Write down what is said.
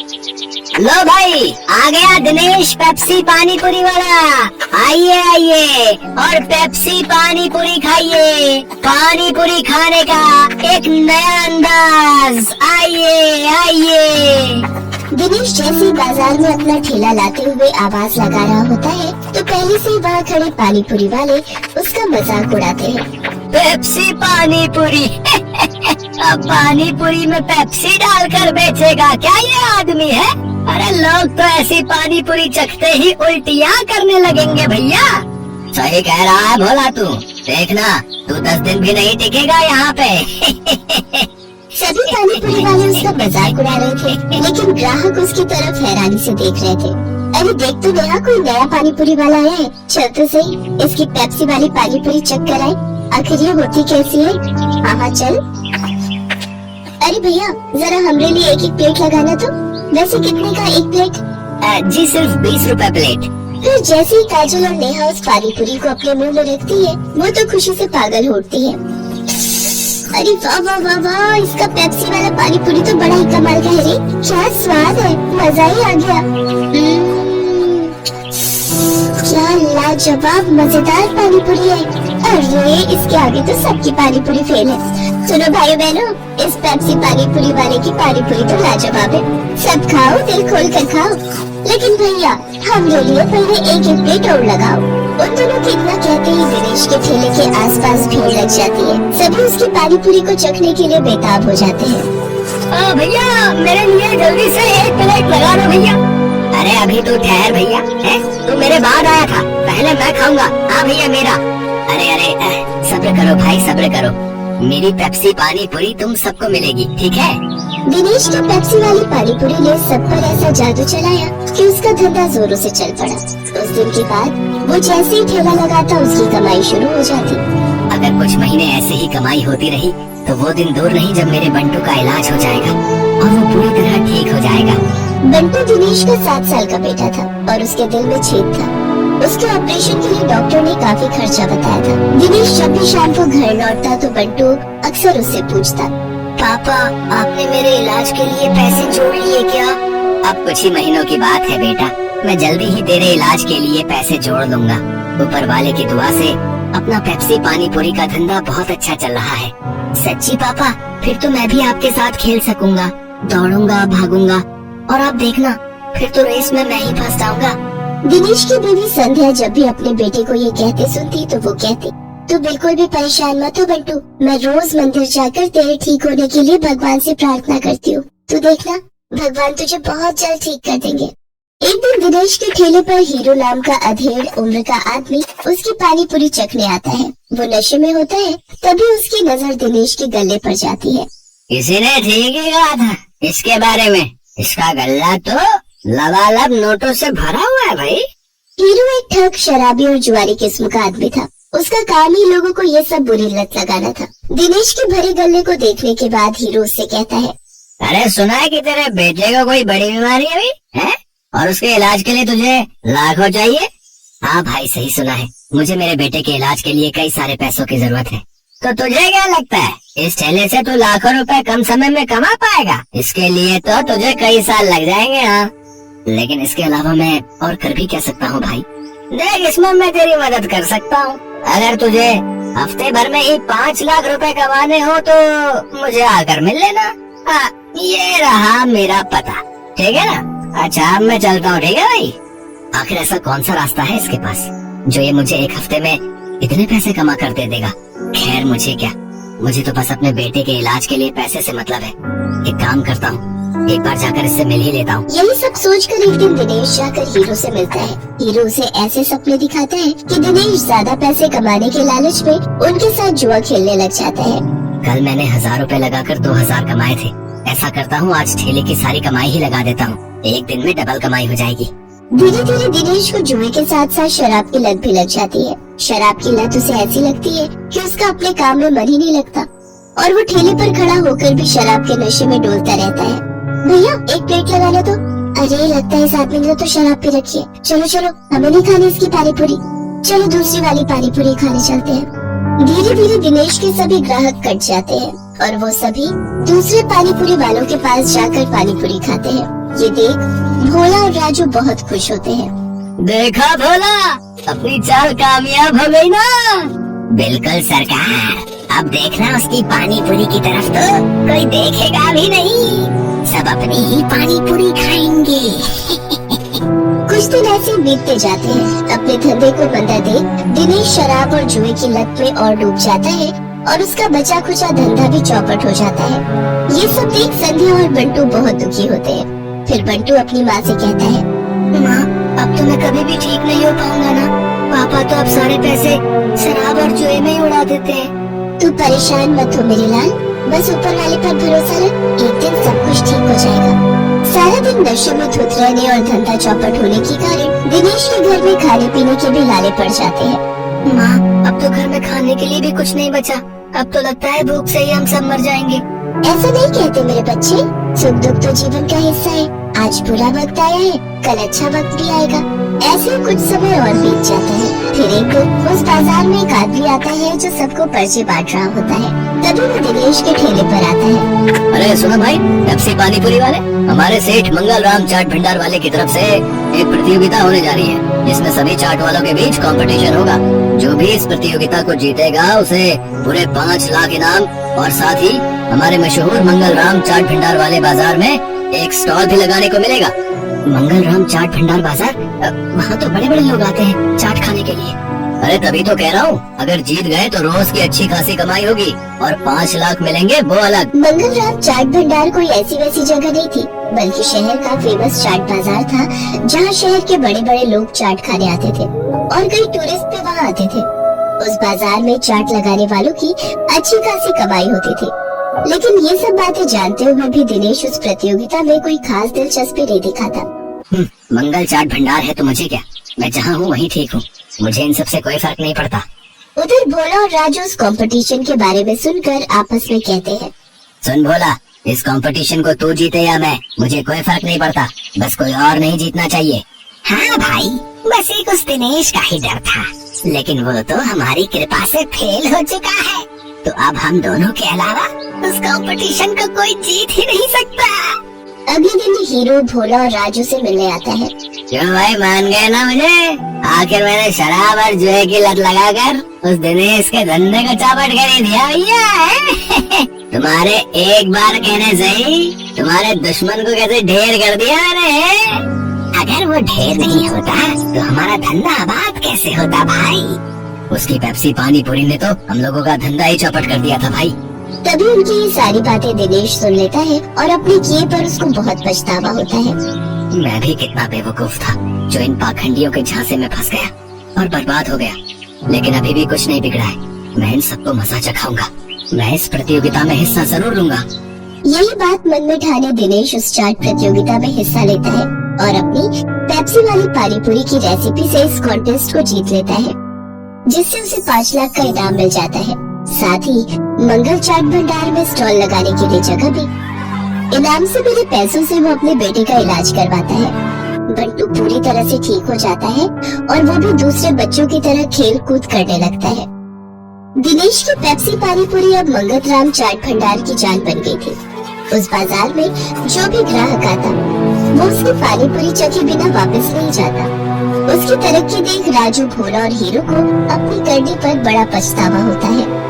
लो भाई, आ गया दिनेश पेप्सी पानी पूरी वाला। आइए आइए और पेप्सी पानी पूरी खाइए। पानी पूरी खाने का एक नया अंदाज। आइए आइए। दिनेश जैसे बाजार में अपना ठेला लाते हुए आवाज लगा रहा होता है तो पहले से ही वहाँ खड़े पानी पूरी वाले उसका मजाक उड़ाते हैं। पेप्सी पानी पूरी अब पानी पूरी में पेप्सी डालकर बेचेगा क्या ये आदमी है? अरे लोग तो ऐसी पानी पूरी चखते ही उल्टियाँ करने लगेंगे भैया। सही कह रहा है भोला तू। देखना तू 10 दिन भी नहीं टिकेगा यहाँ पे। सभी पानी पूरी वाले उसका मजाक उड़ा रहे थे, लेकिन ग्राहक उसकी तरफ हैरानी से देख रहे थे। अरे देख तो यहाँ कोई नया पानी पूरी वाला आया है। चल तो सही इसकी पेप्सी वाली पानी पूरी चख कर आए, आखिर ये होती कैसी है। हाँ चल। अरे भैया जरा हमरे लिए एक प्लेट लगाना तो। वैसे कितने का एक प्लेट? जी सिर्फ 20 रुपए प्लेट। फिर जैसे ही काजल और नेहा उस पानी पूरी को अपने मुंह में रखती है वो तो खुशी से पागल हो उठती है। अरे वाह वाह वाह वाह, इसका पेप्सी वाला पानी पूरी तो बड़ा ही कमाल का है रे। क्या स्वाद है, मजा ही आ गया। क्या लाजवाब मजेदार पानी पूरी है। अरे इसके आगे तो सबकी पानी पूरी फेल है। सुनो भाई बहनों, इस पेप्सी पानी पूरी वाले की पानी पूरी तो लाजवाब है। सब खाओ, दिल खोल कर खाओ। लेकिन भैया हमरे लिए पहले एक प्लेट और लगाओ। उन दोनों के इतना कहते ही दिनेश के ठेले के आसपास भीड़ लग जाती है। सभी उसकी पानी पूरी को चखने के लिए बेताब हो जाते हैं। भैया मेरे लिए जल्दी से एक प्लेट लगा दो भैया। अरे अभी तू ठहर भैया, है तू मेरे बाद आया था, पहले मैं खाऊंगा। हाँ भैया मेरा। अरे सब्र करो भाई, सब्र करो। मेरी पेप्सी पानी पूरी तुम सबको मिलेगी, ठीक है? दिनेश ने पेप्सी वाली पानी पूरी ने सब पर ऐसा जादू चलाया कि उसका धंधा जोरों से चल पड़ा। उस दिन के बाद वो जैसे ही ठेला लगाता उसकी कमाई शुरू हो जाती। अगर कुछ महीने ऐसे ही कमाई होती रही तो वो दिन दूर नहीं जब मेरे बंटू का इलाज हो जाएगा और वो पूरी तरह ठीक हो जाएगा। बंटू दिनेश का 7 साल का बेटा था और उसके दिल में छेद था। उसके ऑपरेशन के लिए डॉक्टर ने काफी खर्चा बताया था। दिनेश जब भी शाम को घर लौटता तो बंटू अक्सर उससे पूछता, पापा आपने मेरे इलाज के लिए पैसे जोड़ लिए क्या? अब कुछ ही महीनों की बात है बेटा, मैं जल्दी ही तेरे इलाज के लिए पैसे जोड़ लूंगा। ऊपर वाले की दुआ से अपना पेप्सी पानी पूरी का धंधा बहुत अच्छा चल रहा है। सच्ची पापा? फिर तो मैं भी आपके साथ खेल सकूंगा, दौड़ूंगा, भागूंगा और आप देखना फिर तो रेस में मैं ही फंस जाऊंगा। दिनेश की बीवी संध्या जब भी अपने बेटे को ये कहते सुनती तो वो कहती, तू बिल्कुल भी परेशान मत हो बंटू, मैं रोज मंदिर जाकर तेरे ठीक होने के लिए भगवान से प्रार्थना करती हूँ। तू देखना भगवान तुझे बहुत जल्द ठीक कर देंगे। एक दिन दिनेश के ठेले पर हीरो नाम का अधेड़ उम्र का आदमी उसकी पानी पूरी चखने आता है। वो नशे में होता है, तभी उसकी नजर दिनेश के गले पर जाती है। किसी ने ठीक ही कहा था इसके बारे में, इसका गल्ला तो लबालब नोटों से भरा हुआ है भाई। हीरो एक ठग, शराबी और जुआरी किस्म का आदमी था। उसका काम ही लोगों को ये सब बुरी लत लगाना था। दिनेश के भरे गले को देखने के बाद हीरो उससे कहता है, अरे सुना है कि तेरे बेटे को कोई बड़ी बीमारी है और उसके इलाज के लिए तुझे लाखों चाहिए? हाँ भाई सही सुना है, मुझे मेरे बेटे के इलाज के लिए कई सारे पैसों की जरूरत है। तो तुझे क्या लगता है इस ठेले से तू लाखों रुपए कम समय में कमा पाएगा? इसके लिए तो तुझे कई साल लग जाएंगे। हाँ लेकिन इसके अलावा मैं और कर भी क्या सकता हूँ भाई? देख इसमें मैं तेरी मदद कर सकता हूँ। अगर तुझे हफ्ते भर में ही 5 लाख रुपए कमाने हो तो मुझे आकर मिल लेना। हाँ ये रहा मेरा पता, ठीक है ना? अच्छा अब मैं चलता हूँ, ठीक है भाई? आखिर ऐसा कौन सा रास्ता है इसके पास जो ये मुझे एक हफ्ते में इतने पैसे कमा कर दे देगा? खैर मुझे क्या, मुझे तो बस अपने बेटे के इलाज के लिए पैसे से मतलब है। एक काम करता हूँ, एक बार जाकर इससे मिल ही लेता हूँ। यही सब सोचकर एक दिन दिनेश जाकर हीरो से मिलता है। हीरो उसे ऐसे सपने दिखाता है कि दिनेश ज्यादा पैसे कमाने के लालच में उनके साथ जुआ खेलने लग जाता है। कल मैंने 1000 रुपए लगाकर 2000 कमाए थे। ऐसा करता हूँ आज ठेले की सारी कमाई ही लगा देता हूँ, एक दिन में डबल कमाई हो जाएगी। धीरे धीरे दिनेश को जुए के साथ साथ शराब की लत भी लग जाती है। शराब की लत उसे ऐसी लगती है कि उसका अपने काम में मन ही नहीं लगता और वो ठेले पर खड़ा होकर भी शराब के नशे में डोलता रहता है। भैया एक प्लेट लगाना तो। अरे लगता है इस आदमी ने तो शराब पी रखी है। चलो चलो हमें नहीं खानी इसकी पानी पूरी, चलो दूसरी वाली पानी पूरी खाने चलते हैं। धीरे धीरे दिनेश के सभी ग्राहक कट जाते हैं और वो सभी दूसरे पानी पूरी वालों के पास जाकर पानी पूरी खाते हैं। ये देख भोला और राजू बहुत खुश होते हैं। देखा भोला, अपनी चाल कामयाब हो गई ना। बिल्कुल सरकार, अब देखना उसकी पानी पूरी की तरफ तो कोई देखेगा भी नहीं, सब अपनी ही पानी पूरी खाएंगे। कुछ दिन ऐसे बीतते जाते हैं। अपने धंधे को मंदा देख दिनेश शराब और जुए की लत में और डूब जाता है और उसका बचा खुचा धंधा भी चौपट हो जाता है। ये सब देख संध्या और बंटू बहुत दुखी होते हैं। फिर बंटू अपनी माँ से कहता है, माँ, अब तो मैं कभी भी ठीक नहीं हो पाऊंगा ना। पापा तो अब सारे पैसे शराब और जुए में ही उड़ा देते हैं। तू परेशान मत हो मेरे लाल, बस ऊपर वाले पर भरोसा रख, एक दिन सब कुछ ठीक हो जाएगा। सारा दिन नशे में धुत रहने और धंधा चौपट होने के कारण दिनेश के घर में खाने पीने के भी लाले पड़ जाते हैं। माँ, अब तो घर में खाने के लिए भी कुछ नहीं बचा। अब तो लगता है भूख से ही हम सब मर जाएंगे। ऐसा नहीं कहते मेरे बच्चे, सुख दुख तो जीवन का हिस्सा है। आज बुरा वक्त आया है, कल अच्छा वक्त भी आएगा। ऐसे कुछ समय और बीत जाता है। फिर एक दिन उस बाजार में एक आदमी आता है जो सबको पर्चे बांट रहा होता है। तभी वो दिनेश के ठेले पर आता है। अरे सुनो भाई, पेप्सी पानी पूरी वाले, हमारे सेठ मंगल राम चाट भंडार वाले की तरफ से एक प्रतियोगिता होने जा रही है, जिसमें सभी चाट वालों के बीच कंपटीशन होगा। जो भी इस प्रतियोगिता को जीतेगा उसे पूरे 5 लाख इनाम और साथ ही हमारे मशहूर मंगल राम चाट भंडार वाले बाजार में एक स्टॉल भी लगाने को मिलेगा। मंगल राम चाट भंडार बाजार, वहाँ तो बड़े बड़े लोग आते हैं चाट खाने के लिए। अरे तभी तो कह रहा हूँ, अगर जीत गए तो रोज की अच्छी खासी कमाई होगी और 5 लाख मिलेंगे वो अलग। मंगल राम चाट भंडार कोई ऐसी वैसी जगह नहीं थी, बल्कि शहर का फेमस चाट बाजार था, जहाँ शहर के बड़े बड़े लोग चाट खाने आते थे और कई टूरिस्ट भी वहाँ आते थे। उस बाजार में चाट लगाने वालों की अच्छी खासी कमाई होती थी। लेकिन ये सब बातें जानते हुए भी दिनेश उस प्रतियोगिता में कोई खास दिलचस्पी नहीं दिखाता। मंगल चाट भंडार है तो मुझे क्या, मैं जहाँ हूँ वहीं ठीक हूँ, मुझे इन सब से कोई फर्क नहीं पड़ता। उधर भोला और राजू उस कंपटीशन के बारे में सुनकर आपस में कहते हैं, सुन भोला, इस कंपटीशन को तू जीते या मैं, मुझे कोई फर्क नहीं पड़ता, बस कोई और नहीं जीतना चाहिए। हाँ भाई, बस एक उस दिनेश का ही डर था, लेकिन वो तो हमारी कृपा से फेल हो चुका है, तो अब हम दोनों के अलावा उस कंपटीशन को कोई जीत ही नहीं सकता। अगले दिन हीरो भोला और राजू से मिलने आता है। क्यों भाई, मान गए ना मुझे? आखिर मैंने शराब और जुए की लत लगाकर उस दिनेश के धंधे को चौपट कर ही दिया भैया। तुम्हारे एक बार कहने से ही तुम्हारे दुश्मन को कैसे ढेर कर दिया मैंने। अगर वो ढेर नहीं होता तो हमारा धंधा आबाद कैसे होता भाई। उसकी पेप्सी पानी पूरी ने तो हम लोगों का धंधा ही चौपट कर दिया था भाई। तभी उनकी ये सारी बातें दिनेश सुन लेता है और अपने किए पर उसको बहुत पछतावा होता है। मैं भी कितना बेवकूफ था जो इन पाखंडियों के झांसे में फंस गया और बर्बाद हो गया, लेकिन अभी भी कुछ नहीं बिगड़ा है। मैं इन सबको मजा चखाऊंगा, मैं इस प्रतियोगिता में हिस्सा जरूर लूंगा। यही बात मन में ठाने दिनेश उस चाट प्रतियोगिता में हिस्सा लेता है और अपनी पेप्सी वाली पानी पूरी की रेसिपी से इस कॉन्टेस्ट को जीत लेता है, जिससे उसे 5 लाख का इनाम मिल जाता है। साथ ही मंगल चाट भंडार में स्टॉल लगाने के लिए जगह भी। इनाम से मिले पैसों से वो अपने बेटे का इलाज करवाता है। बंटू पूरी तरह से ठीक हो जाता है और वो भी दूसरे बच्चों की तरह खेल कूद करने लगता है। दिनेश की पेप्सी पानी पूरी अब मंगल राम चाट भंडार की जान बन गई थी। उस बाजार में जो भी ग्राहक आता वो उसकी पानी पूरी चखे बिना वापस नहीं जाता। उसकी तरक्की देख राजू, भोला और हीरो को अपनी करनी पर बड़ा पछतावा होता है।